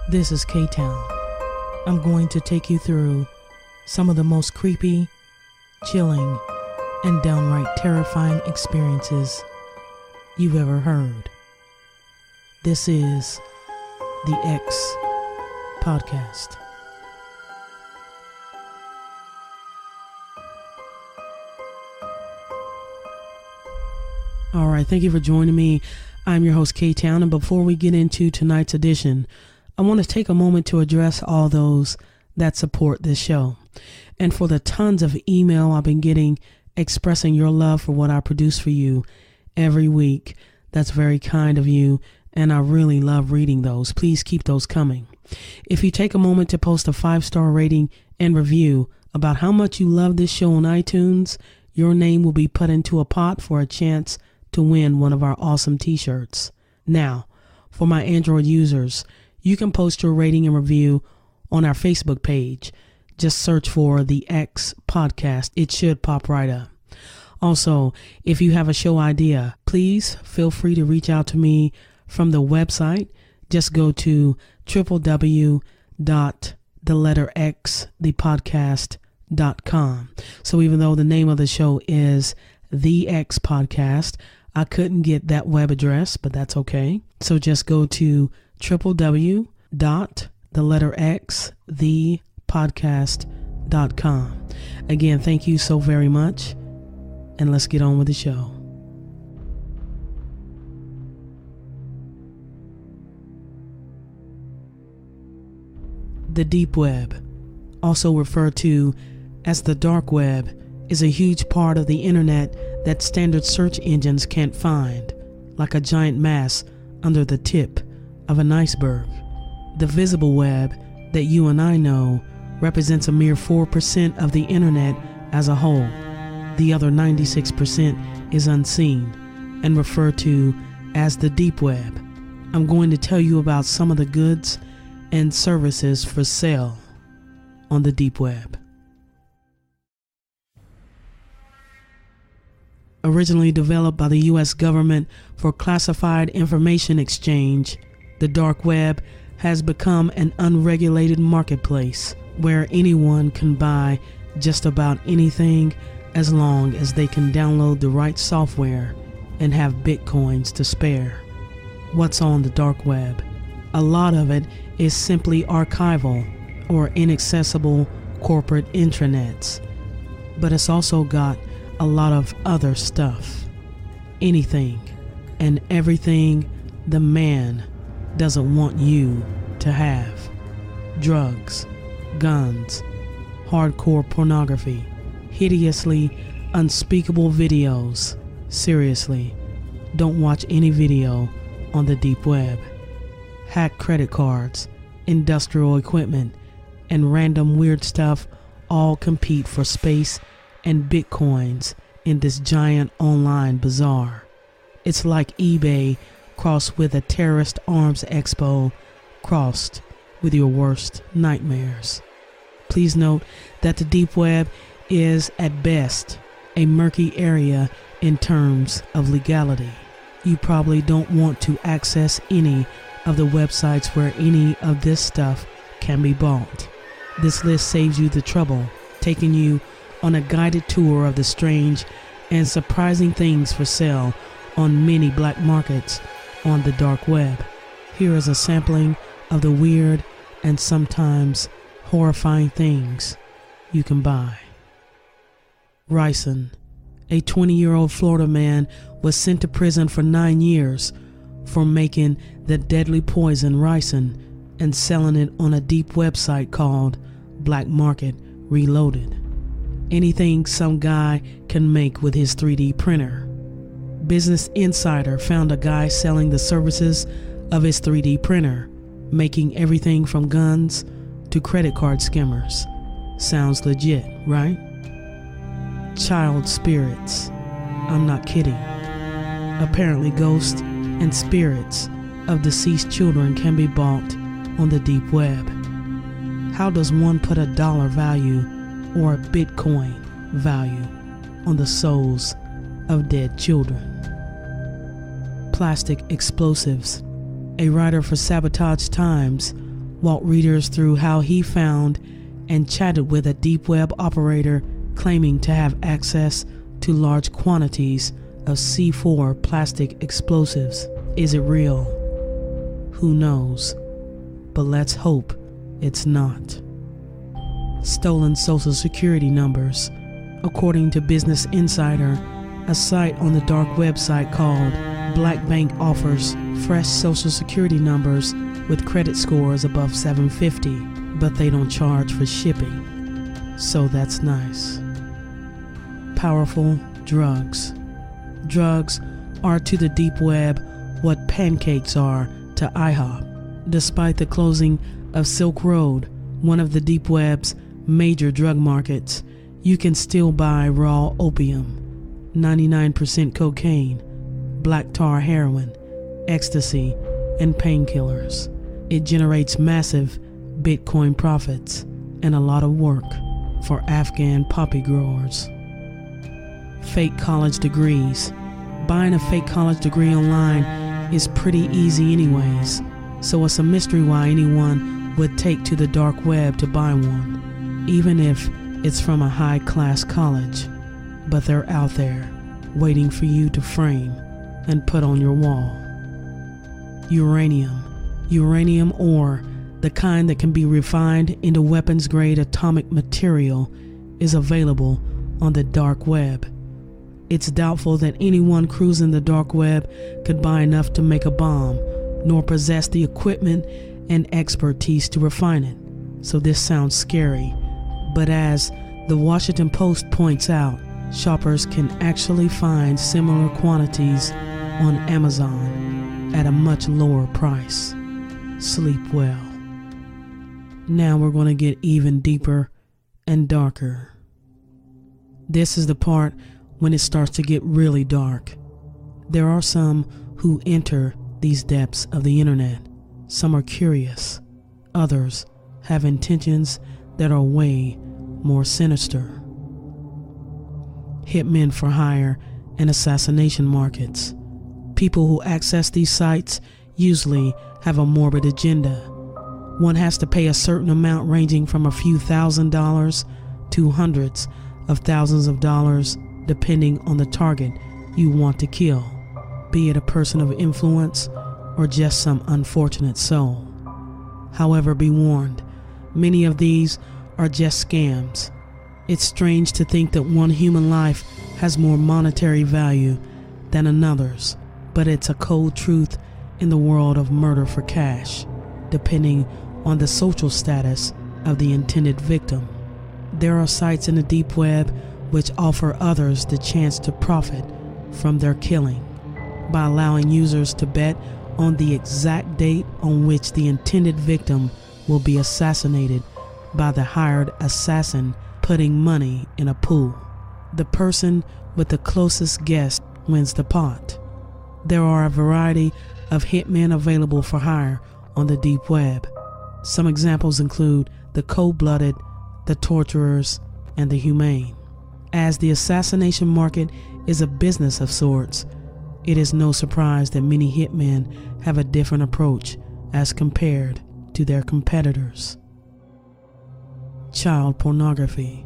This is K-Town. I'm going to take you through some of the most creepy, chilling, and downright terrifying experiences you've ever heard. This is the X Podcast. All right, thank you for joining me. I'm your host, K-Town, and before we get into tonight's edition, I want to take a moment to address all those that support this show, and for the tons of email I've been getting expressing your love for what I produce for you every week. That's very kind of you, and I really love reading those. Please keep those coming. If you take a moment to post a 5-star rating and review about how much you love this show on iTunes, your name will be put into a pot for a chance to win one of our awesome t-shirts. Now, for my Android users, you can post your rating and review on our Facebook page. Just search for the X Podcast. It should pop right up. Also, if you have a show idea, please feel free to reach out to me from the website. Just go to www.thepodcast.com. So even though the name of the show is The X Podcast, I couldn't get that web address, but that's okay. So just go to www.thepodcast.com. Again, thank you so very much, and let's get on with the show. The deep web, also referred to as the dark web, is a huge part of the internet that standard search engines can't find, like a giant mass under the tip of an iceberg. The visible web that you and I know represents a mere 4% of the internet as a whole. The other 96% is unseen and referred to as the deep web. I'm going to tell you about some of the goods and services for sale on the deep web. Originally developed by the U.S. government for classified information exchange, the dark web has become an unregulated marketplace where anyone can buy just about anything as long as they can download the right software and have bitcoins to spare. What's on the dark web? A lot of it is simply archival or inaccessible corporate intranets, but it's also got a lot of other stuff. Anything and everything the man doesn't want you to have. Drugs, guns, hardcore pornography, hideously unspeakable videos. Seriously, don't watch any video on the deep web. Hacked credit cards, industrial equipment, and random weird stuff all compete for space and bitcoins in this giant online bazaar. It's like eBay crossed with a terrorist arms expo crossed with your worst nightmares. Please note that the deep web is at best a murky area in terms of legality. You probably don't want to access any of the websites where any of this stuff can be bought. This list saves you the trouble, taking you on a guided tour of the strange and surprising things for sale on many black markets on the dark web. Here is a sampling of the weird and sometimes horrifying things you can buy. Ricin, a 20-year-old Florida man, was sent to prison for 9 years for making the deadly poison ricin and selling it on a deep website called Black Market Reloaded. Anything some guy can make with his 3D printer. Business Insider found a guy selling the services of his 3D printer, making everything from guns to credit card skimmers. Sounds legit, right? Child spirits. I'm not kidding. Apparently ghosts and spirits of deceased children can be bought on the deep web. How does one put a dollar value or a Bitcoin value on the souls of dead children? Plastic explosives. A writer for Sabotage Times walked readers through how he found and chatted with a deep web operator claiming to have access to large quantities of C4 plastic explosives. Is it real? Who knows? But let's hope it's not. Stolen Social Security numbers. According to Business Insider, a site on the dark website called Black Bank offers fresh Social Security numbers with credit scores above 750, but they don't charge for shipping. So that's nice. Powerful drugs. Drugs are to the deep web what pancakes are to IHOP. Despite the closing of Silk Road, one of the deep web's major drug markets, you can still buy raw opium, 99% cocaine, black tar heroin, ecstasy, and painkillers. It generates massive Bitcoin profits and a lot of work for Afghan poppy growers. Fake college degrees. Buying a fake college degree online is pretty easy anyways, so it's a mystery why anyone would take to the dark web to buy one, even if it's from a high-class college. But they're out there, waiting for you to frame and put on your wall. Uranium. Uranium ore, the kind that can be refined into weapons-grade atomic material, is available on the dark web. It's doubtful that anyone cruising the dark web could buy enough to make a bomb, nor possess the equipment and expertise to refine it. So this sounds scary, but as the Washington Post points out, shoppers can actually find similar quantities on Amazon at a much lower price. Sleep well. Now we're going to get even deeper and darker. This is the part when it starts to get really dark. There are some who enter these depths of the internet. Some are curious. Others have intentions that are way more sinister. Hitmen for hire and assassination markets. People who access these sites usually have a morbid agenda. One has to pay a certain amount ranging from a few $1,000s to hundreds of thousands of dollars depending on the target you want to kill, be it a person of influence or just some unfortunate soul. However, be warned, many of these are just scams. It's strange to think that one human life has more monetary value than another's, but it's a cold truth in the world of murder for cash, depending on the social status of the intended victim. There are sites in the deep web which offer others the chance to profit from their killing by allowing users to bet on the exact date on which the intended victim will be assassinated by the hired assassin, putting money in a pool. The person with the closest guess wins the pot. There are a variety of hitmen available for hire on the deep web. Some examples include the cold-blooded, the torturers, and the humane. As the assassination market is a business of sorts, it is no surprise that many hitmen have a different approach as compared to their competitors. Child pornography.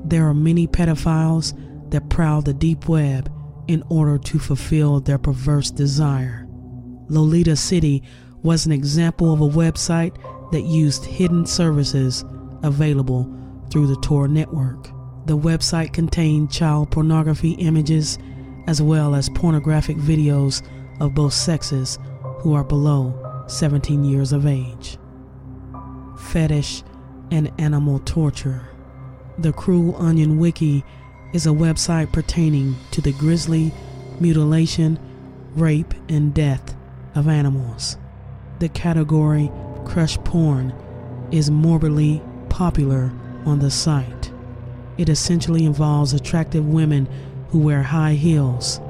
There are many pedophiles that prowl the deep web in order to fulfill their perverse desire. Lolita City was an example of a website that used hidden services available through the Tor network. The website contained child pornography images as well as pornographic videos of both sexes who are below 17 years of age. Fetish and animal torture. The Cruel Onion Wiki is a website pertaining to the grisly mutilation, rape, and death of animals. The category crush porn is morbidly popular on the site. It essentially involves attractive women who wear high heels,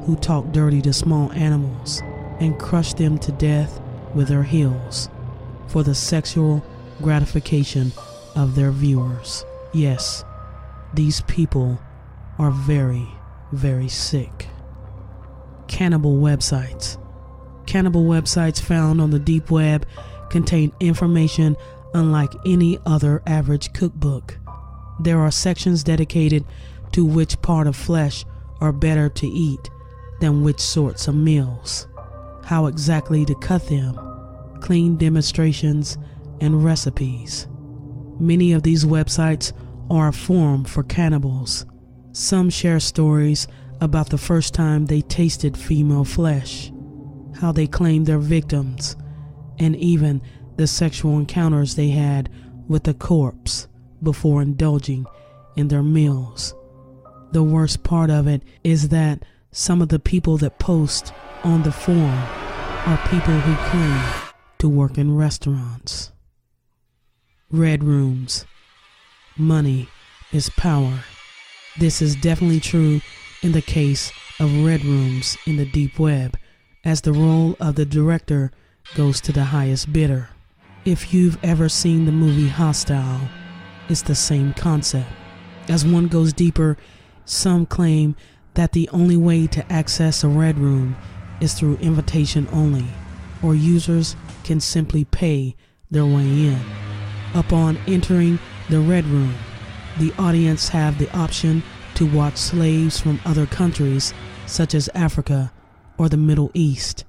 who talk dirty to small animals, and crush them to death with their heels for the sexual gratification of their viewers. Yes, these people are very, very sick. Cannibal websites. Cannibal websites found on the deep web contain information unlike any other average cookbook. There are sections dedicated to which part of flesh are better to eat than which sorts of meals, how exactly to cut them, clean demonstrations, and recipes. Many of these websites are a forum for cannibals. Some share stories about the first time they tasted female flesh, how they claimed their victims, and even the sexual encounters they had with the corpse before indulging in their meals. The worst part of it is that some of the people that post on the forum are people who claim to work in restaurants. Red rooms. Money is power. This is definitely true in the case of red rooms in the deep web, as the role of the director goes to the highest bidder. If you've ever seen the movie Hostile, it's the same concept. As one goes deeper, some claim that the only way to access a red room is through invitation only, or users can simply pay their way in. Upon entering the red room, the audience have the option to watch slaves from other countries such as Africa or the Middle East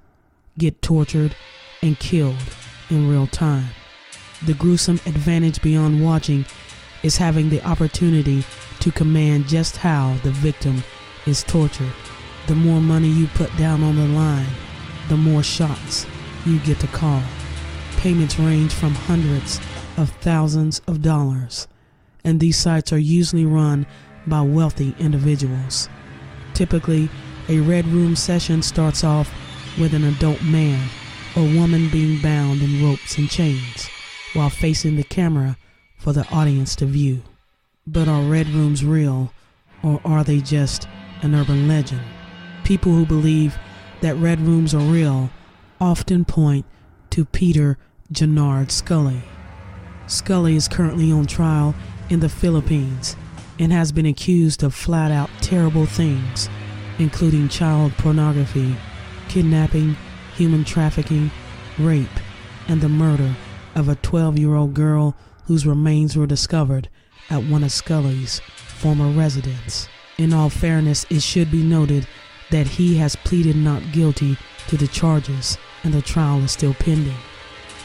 get tortured and killed in real time. The gruesome advantage beyond watching is having the opportunity to command just how the victim is tortured. The more money you put down on the line, the more shots you get to call. Payments range from hundreds of thousands of dollars, and these sites are usually run by wealthy individuals. Typically, a red room session starts off with an adult man or woman being bound in ropes and chains while facing the camera for the audience to view. But are red rooms real, or are they just an urban legend? People who believe that red rooms are real often point to Peter Gennard Scully. Scully is currently on trial in the Philippines and has been accused of flat-out terrible things, including child pornography, kidnapping, human trafficking, rape, and the murder of a 12-year-old girl whose remains were discovered at one of Scully's former residents. In all fairness, it should be noted that he has pleaded not guilty to the charges and the trial is still pending.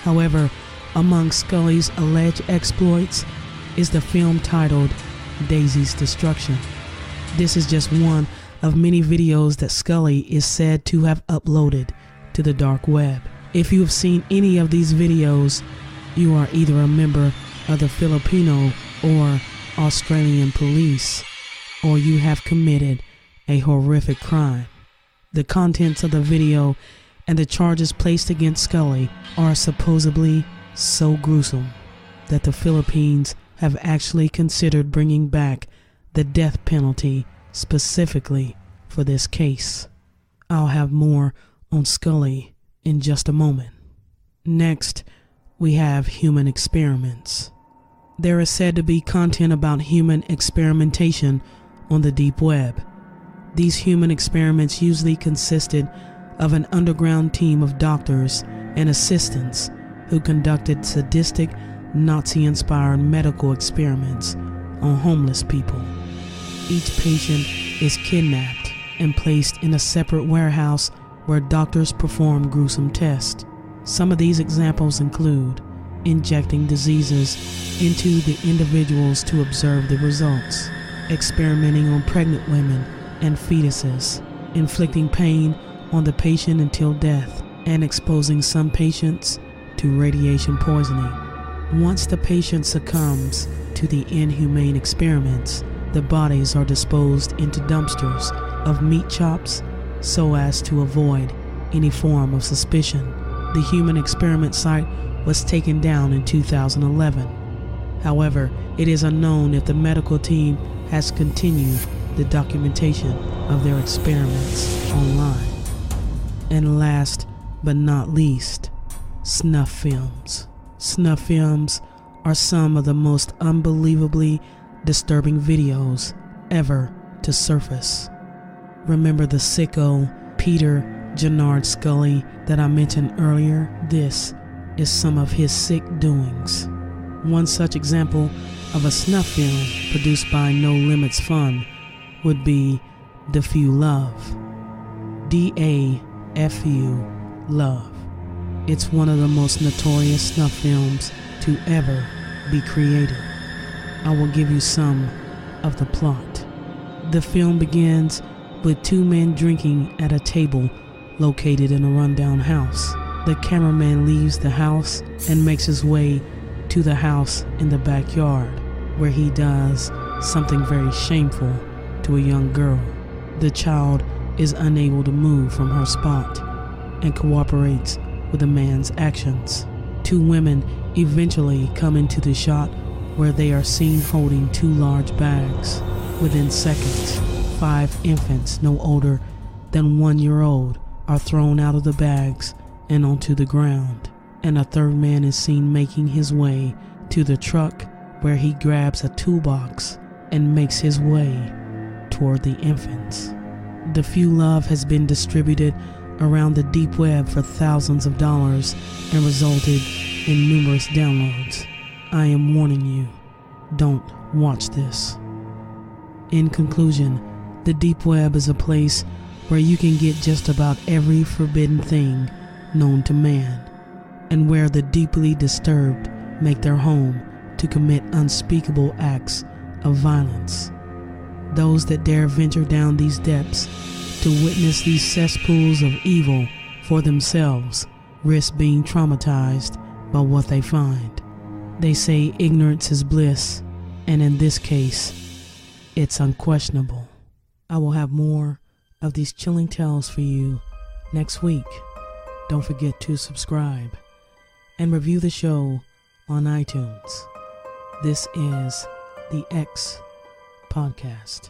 However, among Scully's alleged exploits is the film titled Daisy's Destruction. This is just one of many videos that Scully is said to have uploaded to the dark web. If you have seen any of these videos, you are either a member of the Filipino or Australian police, or you have committed a horrific crime. The contents of the video and the charges placed against Scully are supposedly so gruesome that the Philippines have actually considered bringing back the death penalty specifically for this case. I'll have more on Scully in just a moment. Next, we have human experiments. There is said to be content about human experimentation on the deep web. These human experiments usually consisted of an underground team of doctors and assistants who conducted sadistic, Nazi-inspired medical experiments on homeless people. Each patient is kidnapped and placed in a separate warehouse where doctors perform gruesome tests. Some of these examples include injecting diseases into the individuals to observe the results, experimenting on pregnant women and fetuses, inflicting pain on the patient until death, and exposing some patients to radiation poisoning. Once the patient succumbs to the inhumane experiments, the bodies are disposed into dumpsters of meat chops so as to avoid any form of suspicion. The human experiment site was taken down in 2011. However, it is unknown if the medical team has continued the documentation of their experiments online. And last but not least, snuff films. Snuff films are some of the most unbelievably disturbing videos ever to surface. Remember the sicko Peter Gennard Scully that I mentioned earlier? This is some of his sick doings. One such example of a snuff film produced by No Limits Fund would be Defu Love. D-A-F-U Love. It's one of the most notorious snuff films to ever be created. I will give you some of the plot. The film begins with two men drinking at a table located in a rundown house. The cameraman leaves the house and makes his way to the house in the backyard, where he does something very shameful to a young girl. The child is unable to move from her spot and cooperates with the man's actions. Two women eventually come into the shot where they are seen holding two large bags. Within seconds, 5 infants no older than 1 year old are thrown out of the bags and onto the ground, and a third man is seen making his way to the truck where he grabs a toolbox and makes his way toward the infants. Defu Love has been distributed around the deep web for thousands of dollars and resulted in numerous downloads. I am warning you, don't watch this. In conclusion, the deep web is a place where you can get just about every forbidden thing known to man, and where the deeply disturbed make their home to commit unspeakable acts of violence. Those that dare venture down these depths to witness these cesspools of evil for themselves risk being traumatized by what they find. They say ignorance is bliss, and in this case, it's unquestionable. I will have more of these chilling tales for you next week. Don't forget to subscribe and review the show on iTunes. This is the X Podcast.